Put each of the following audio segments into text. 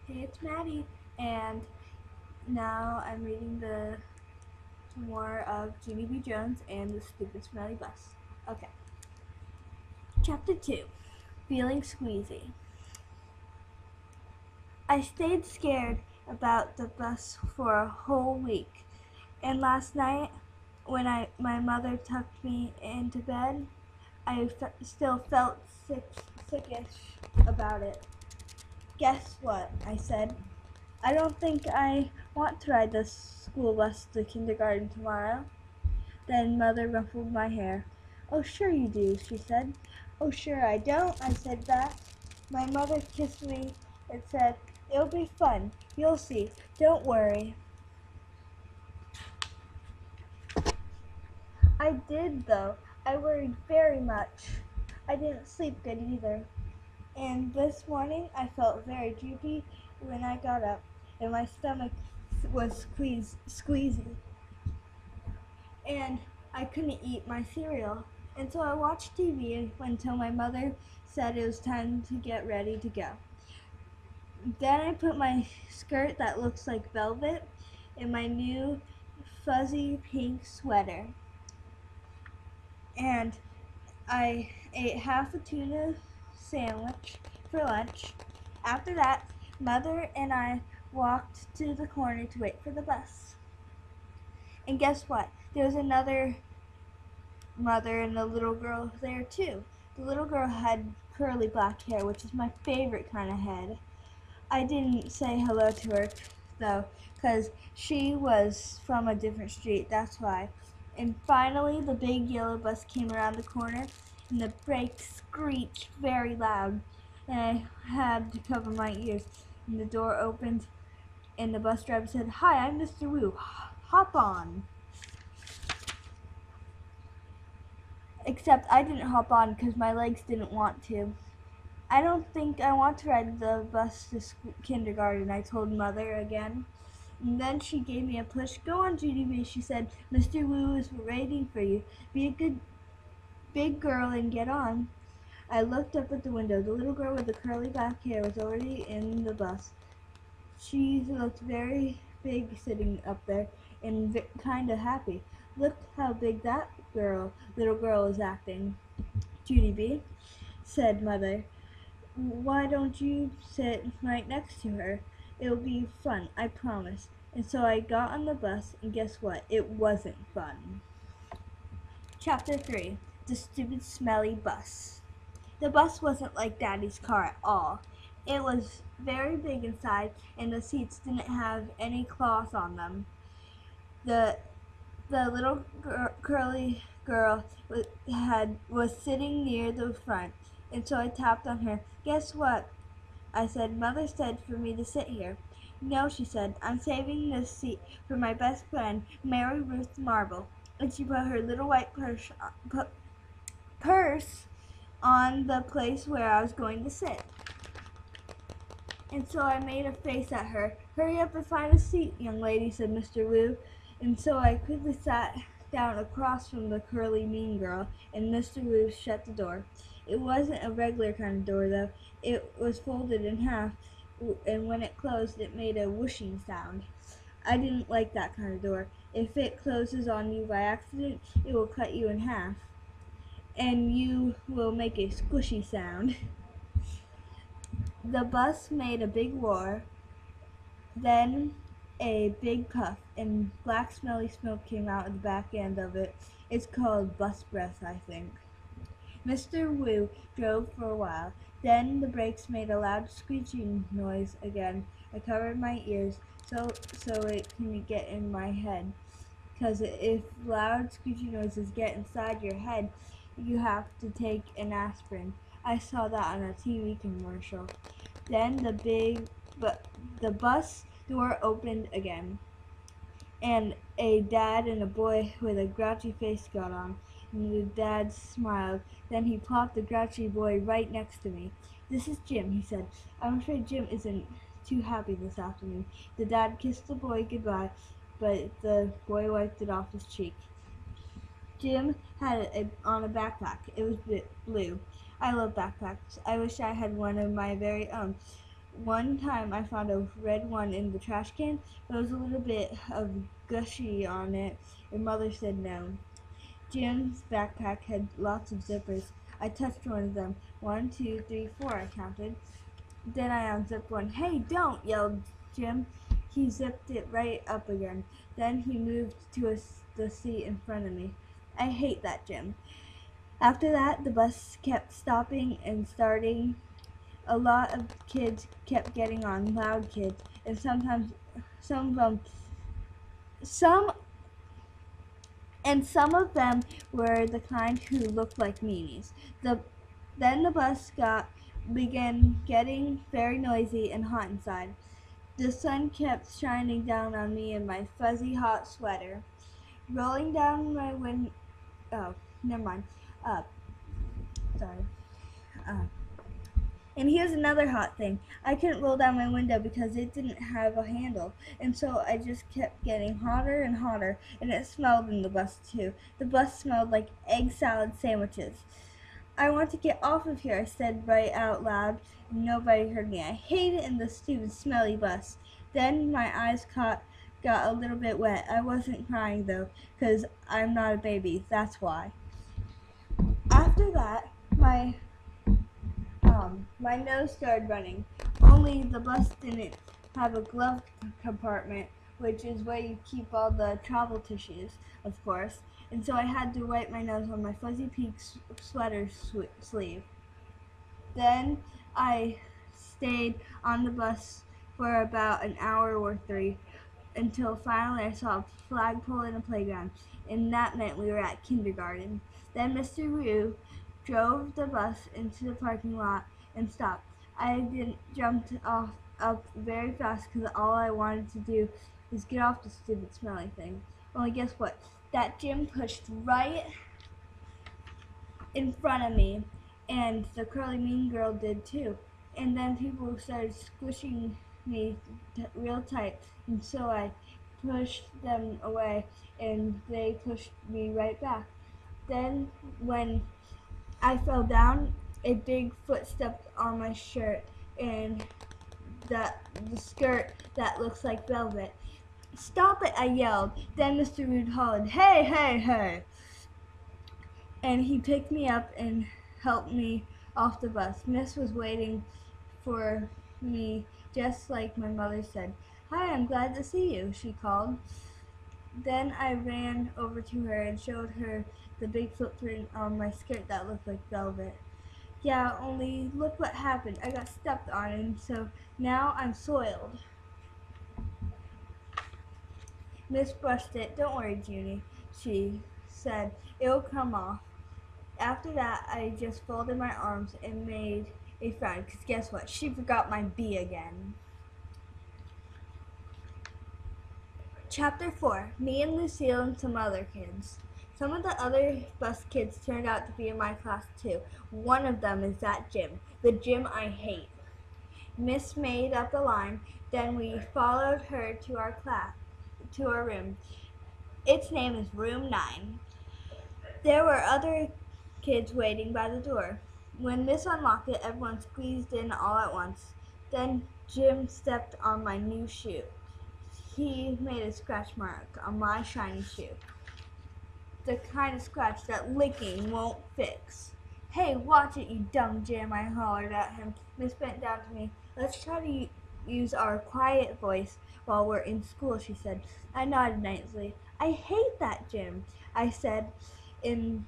Hey, it's Maddie, and now I'm reading the more of Junie B. Jones and the Stupid Smelly Bus. Okay. Chapter 2. Feeling Squeezy. I stayed scared about the bus for a whole week, and last night, when my mother tucked me into bed, I still felt sickish about it. Guess what? I said. I don't think I want to ride the school bus to kindergarten tomorrow. Then Mother ruffled my hair. Oh, sure you do, she said. Oh, sure I don't, I said back. My mother kissed me and said, it'll be fun. You'll see. Don't worry. I did, though. I worried very much. I didn't sleep good either. And this morning I felt very droopy when I got up, and my stomach was squeezy. And I couldn't eat my cereal. And so I watched TV until my mother said it was time to get ready to go. Then I put my skirt that looks like velvet in my new fuzzy pink sweater. And I ate half a tuna sandwich for lunch. After that, Mother and I walked to the corner to wait for the bus. And guess what? There was another mother and a little girl there too. The little girl had curly black hair, which is my favorite kind of head. I didn't say hello to her though, because she was from a different street, that's why. And finally the big yellow bus came around the corner and the brakes screeched very loud, and I had to cover my ears. And the door opened and the bus driver said, "Hi, I'm Mr. Wu. Hop on." Except I didn't hop on because my legs didn't want to. I don't think I want to ride the bus to kindergarten, I told Mother again. And then she gave me a push. Go on, Junie B, she said. Mr. Wu is waiting for you. Be a good big girl and get on. I looked up at the window. The little girl with the curly black hair was already in the bus. She looked very big sitting up there and kind of happy. Look how big that little girl is acting. Junie B, said Mother. Why don't you sit right next to her? It'll be fun, I promise. And so I got on the bus, and guess what? It wasn't fun. Chapter 3. The Stupid Smelly Bus. The bus wasn't like Daddy's car at all. It was very big inside, and the seats didn't have any cloth on them. The little curly girl was sitting near the front, and so I tapped on her. Guess what? I said. Mother said for me to sit here. No, she said. I'm saving this seat for my best friend, Mary Ruth Marble. And she put her little white purse on the place where I was going to sit. And so I made a face at her. Hurry up and find a seat, young lady, said Mr. Wu. And so I quickly sat down across from the curly mean girl, and Mr. Wu shut the door. It wasn't a regular kind of door, though. It was folded in half, and when it closed, it made a whooshing sound. I didn't like that kind of door. If it closes on you by accident, it will cut you in half, and you will make a squishy sound. The bus made a big roar, then a big puff, and black smelly smoke came out of the back end of it. It's called bus breath, I think. Mr. Wu drove for a while. Then the brakes made a loud screeching noise again. I covered my ears so it couldn't get in my head. Because if loud screeching noises get inside your head, you have to take an aspirin. I saw that on a TV commercial. Then the bus door opened again, and a dad and a boy with a grouchy face got on. And the dad smiled. Then he plopped the grouchy boy right next to me. This is Jim, he said. I'm afraid Jim isn't too happy this afternoon. The dad kissed the boy goodbye, but the boy wiped it off his cheek. Jim had on a backpack. It was blue. I love backpacks. I wish I had one of my very own. one time I found a red one in the trash can. There was a little bit of gushy on it, and Mother said no. Jim's backpack had lots of zippers. I touched one of them. 1, 2, 3, 4, I counted. Then I unzipped one. Hey, don't, yelled Jim. He zipped it right up again. Then he moved to the seat in front of me. I hate that, Jim. After that, the bus kept stopping and starting. A lot of kids kept getting on, loud kids, and sometimes some of them were the kind who looked like meanies. Then the bus began getting very noisy and hot inside. The sun kept shining down on me in my fuzzy hot sweater, rolling down my window. Oh, never mind. Sorry. And here's another hot thing. I couldn't roll down my window because it didn't have a handle, and so I just kept getting hotter and hotter, and it smelled in the bus too. The bus smelled like egg salad sandwiches. I want to get off of here, I said right out loud. Nobody heard me. I hate it in the stupid smelly bus. Then my eyes got a little bit wet. I wasn't crying though, 'cause I'm not a baby. That's why. After that, my nose started running. Only the bus didn't have a glove compartment, which is where you keep all the travel tissues, of course. And so I had to wipe my nose on my fuzzy pink sweater sleeve. Then I stayed on the bus for about an hour or 3 until finally I saw a flagpole in a playground, and that meant we were at kindergarten. Then Mr. Rue drove the bus into the parking lot and stopped. I didn't jump up very fast because all I wanted to do was get off the stupid smelly thing. Only guess what? That Jim pushed right in front of me, and the curly mean girl did too. And then people started squishing me real tight, and so I pushed them away, and they pushed me right back. Then when I fell down, a big foot stepped on my shirt, and the skirt that looks like velvet. Stop it, I yelled. Then Mr. Rude hollered, hey, hey, hey. And he picked me up and helped me off the bus. Miss was waiting for me just like my mother said. Hi, I'm glad to see you, she called. Then I ran over to her and showed her the big footprint on my skirt that looked like velvet. Yeah, only look what happened. I got stepped on, and so now I'm soiled. Miss brushed it. Don't worry, Junie, she said. It'll come off. After that, I just folded my arms and made a frown, because guess what? She forgot my B again. Chapter 4. Me and Lucille and some other kids. Some of the other bus kids turned out to be in my class too. One of them is that Jim, the Jim I hate. Miss made up the line, then we followed her to our room. Its name is Room 9. There were other kids waiting by the door. When Miss unlocked it, everyone squeezed in all at once. Then Jim stepped on my new shoe. He made a scratch mark on my shiny shoe. The kind of scratch that licking won't fix. Hey, watch it, you dumb Jim, I hollered at him. Miss bent down to me. Let's try to use our quiet voice while we're in school, she said. I nodded nicely. I hate that, Jim, I said in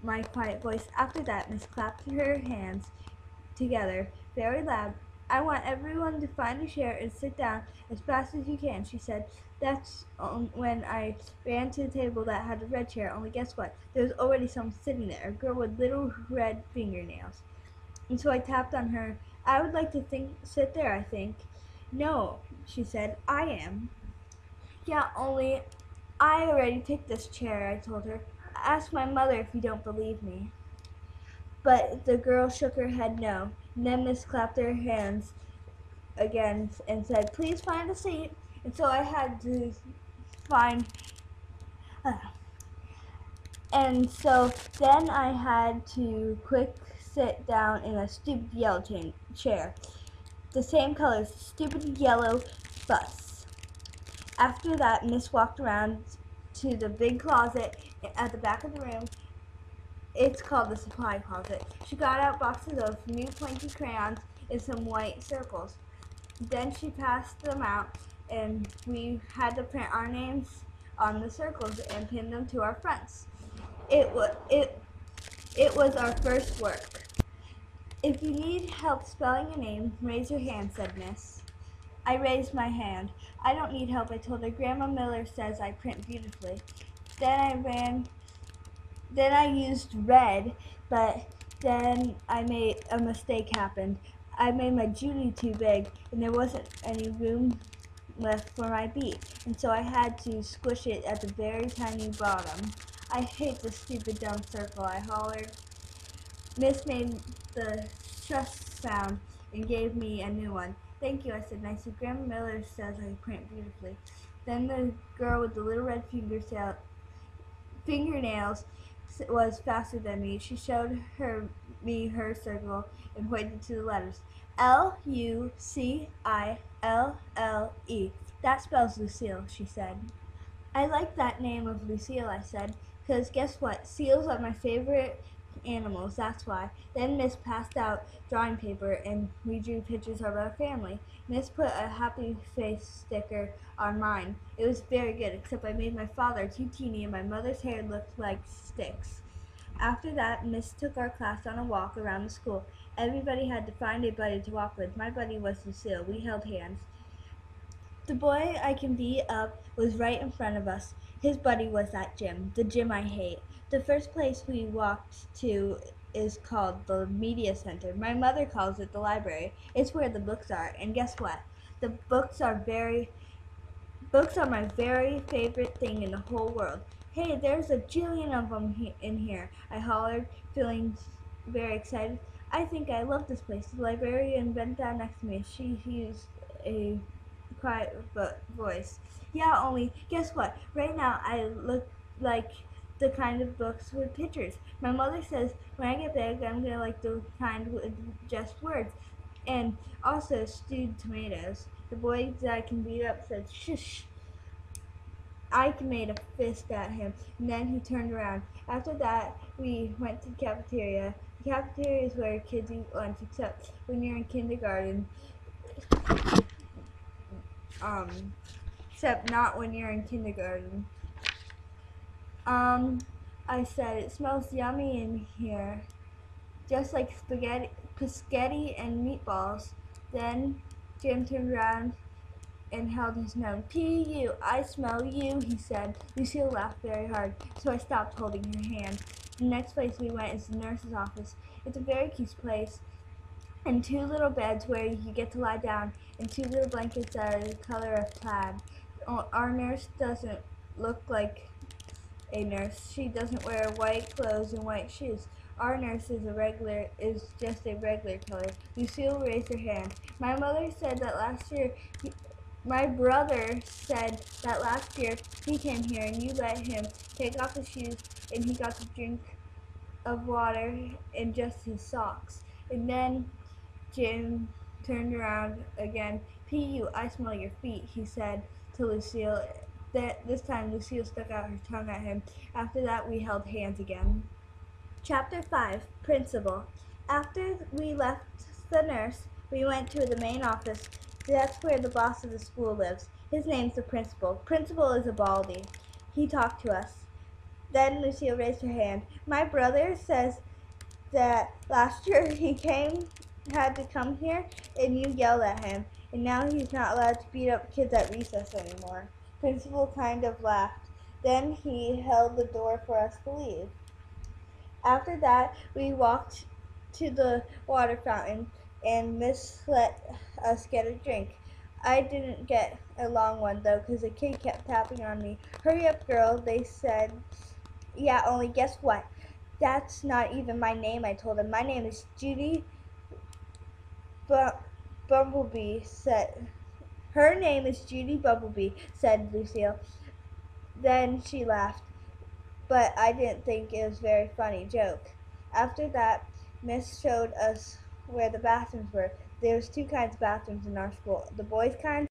my quiet voice. After that, Miss clapped her hands together very loud. I want everyone to find a chair and sit down as fast as you can, she said. That's when I ran to the table that had a red chair, only guess what? There was already someone sitting there, a girl with little red fingernails. And so I tapped on her. I would like to sit there, I think. No, she said, I am. Yeah, only I already picked this chair, I told her. Ask my mother if you don't believe me. But the girl shook her head no. And then Miss clapped her hands again and said, please find a seat. And so I had to find, and so then I had to quick sit down in a stupid yellow chair. the same color as the stupid yellow bus. After that, Miss walked around to the big closet at the back of the room. It's called the supply closet. She got out boxes of new pointy crayons and some white circles. Then she passed them out, and we had to print our names on the circles and pin them to our fronts. It was our first work. If you need help spelling a name, raise your hand, said Miss. I raised my hand. I don't need help, I told her. Grandma Miller says I print beautifully. Then I used red, but then I made a mistake happened. I made my Junie too big, and there wasn't any room left for my B, and so I had to squish it at the very tiny bottom. I hate this stupid dumb circle, I hollered. Miss made the shush sound and gave me a new one. Thank you, I said nicely. Grandma Miller says I print beautifully. Then the girl with the little red fingernails was faster than me. She showed me her circle and pointed to the letters. Lucille. That spells Lucille, she said. I like that name of Lucille, I said, because guess what? Seals are my favorite animals, that's why. Then Miss passed out drawing paper and we drew pictures of our family. Miss put a happy face sticker on mine. It was very good, except I made my father too teeny and my mother's hair looked like sticks. After that, Miss took our class on a walk around the school. Everybody had to find a buddy to walk with. My buddy was Lucille. We held hands. The boy I can beat up was right in front of us. His buddy was that gym, the gym I hate. The first place we walked to is called the media center. My mother calls it the library. It's where the books are. And guess what? The books are my very favorite thing in the whole world. Hey, there's a jillion of them in here, I hollered, feeling very excited. I think I love this place. The librarian bent down next to me. She used a quiet voice. Yeah, only guess what? Right now I look like the kind of books with pictures. My mother says when I get big, I'm gonna like the kind with just words. And also stewed tomatoes. The boy that I can beat up said, shush. I made a fist at him, and then he turned around. After that, we went to the cafeteria. The cafeteria is where kids eat lunch, except when you're in kindergarten. Except not when you're in kindergarten. I said, it smells yummy in here, just like spaghetti and meatballs. Then Jim turned around and held his nose. P.U., I smell you, he said. Lucille laughed very hard, so I stopped holding her hand. The next place we went is the nurse's office. It's a very cute place, and 2 little beds where you get to lie down, and 2 little blankets that are the color of plaid. Our nurse doesn't look like a nurse. She doesn't wear white clothes and white shoes. Our nurse is just a regular color. Lucille raised her hand. My brother said that last year he came here and you let him take off his shoes and he got to drink of water in just his socks. And then Jim turned around again. P.U., I smell your feet, he said to Lucille. This time Lucille stuck out her tongue at him. After that, we held hands again. Chapter 5, Principal. After we left the nurse, we went to the main office. That's where the boss of the school lives. His name's the principal. Principal is a baldy. He talked to us. Then Lucille raised her hand. My brother says that last year he had to come here, and you yelled at him, and now he's not allowed to beat up kids at recess anymore. Principal kind of laughed. Then he held the door for us to leave. After that, we walked to the water fountain, and Miss let us get a drink. I didn't get a long one, though, because the kid kept tapping on me. Hurry up, girl, they said. Yeah, only guess what? That's not even my name, I told him. My name is Junie Bumblebee, said. Her name is Junie Bumblebee, said Lucille. Then she laughed, but I didn't think it was a very funny joke. After that, Miss showed us where the bathrooms were. there's two kinds of bathrooms in our school. The boys' kind